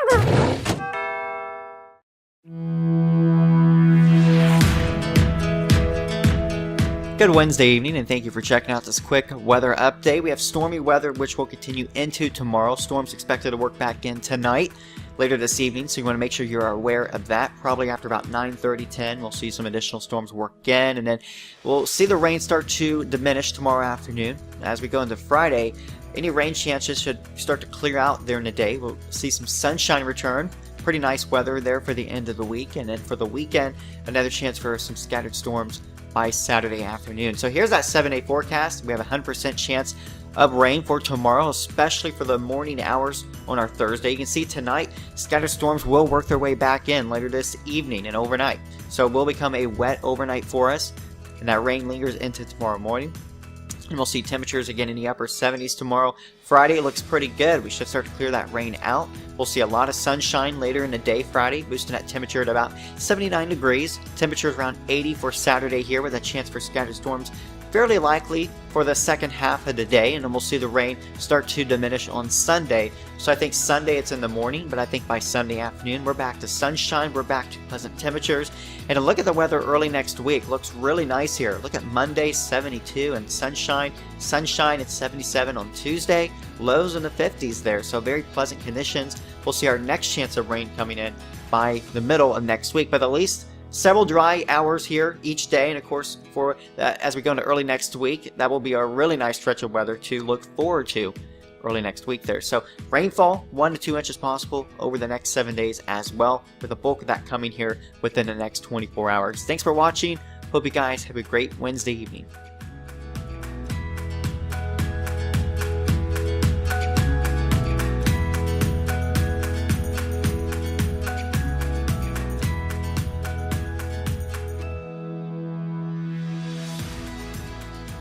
Good Wednesday evening, and thank you for checking out this quick weather update. We have stormy weather, which will continue into tomorrow. Storms expected to work back in tonight, later this evening, so you want to make sure you're aware of that. Probably after about 9:30, 10, we'll see some additional storms work in, and then we'll see the rain start to diminish tomorrow afternoon. As we go into Friday, any rain chances should start to clear out during the day. We'll see some sunshine return. Pretty nice weather there for the end of the week, and then for the weekend, another chance for some scattered storms by Saturday afternoon. So here's that 7-day forecast. We have a 100% chance of rain for tomorrow, especially for the morning hours on our Thursday. You can see tonight, scattered storms will work their way back in later this evening and overnight. So it will become a wet overnight for us, and that rain lingers into tomorrow morning. And we'll see temperatures again in the upper 70s tomorrow. Friday looks pretty good. We should start to clear that rain out. We'll see a lot of sunshine later in the day Friday, boosting that temperature to about 79 degrees. Temperatures around 80 for Saturday here, with a chance for scattered storms fairly likely for the second half of the day, and then we'll see the rain start to diminish on Sunday. So I think Sunday it's in the morning, but I think by Sunday afternoon we're back to sunshine, we're back to pleasant temperatures. And to look at the weather early next week, looks really nice here. Look at Monday, 72 and sunshine at 77 on Tuesday, lows in the 50s there, so very pleasant conditions. We'll see our next chance of rain coming in by the middle of next week, but at least several dry hours here each day, and of course for as we go into early next week, that will be a really nice stretch of weather to look forward to early next week there. So rainfall 1 to 2 inches possible over the next 7 days as well, with the bulk of that coming here within the next 24 hours. Thanks for watching. Hope you guys have a great Wednesday evening.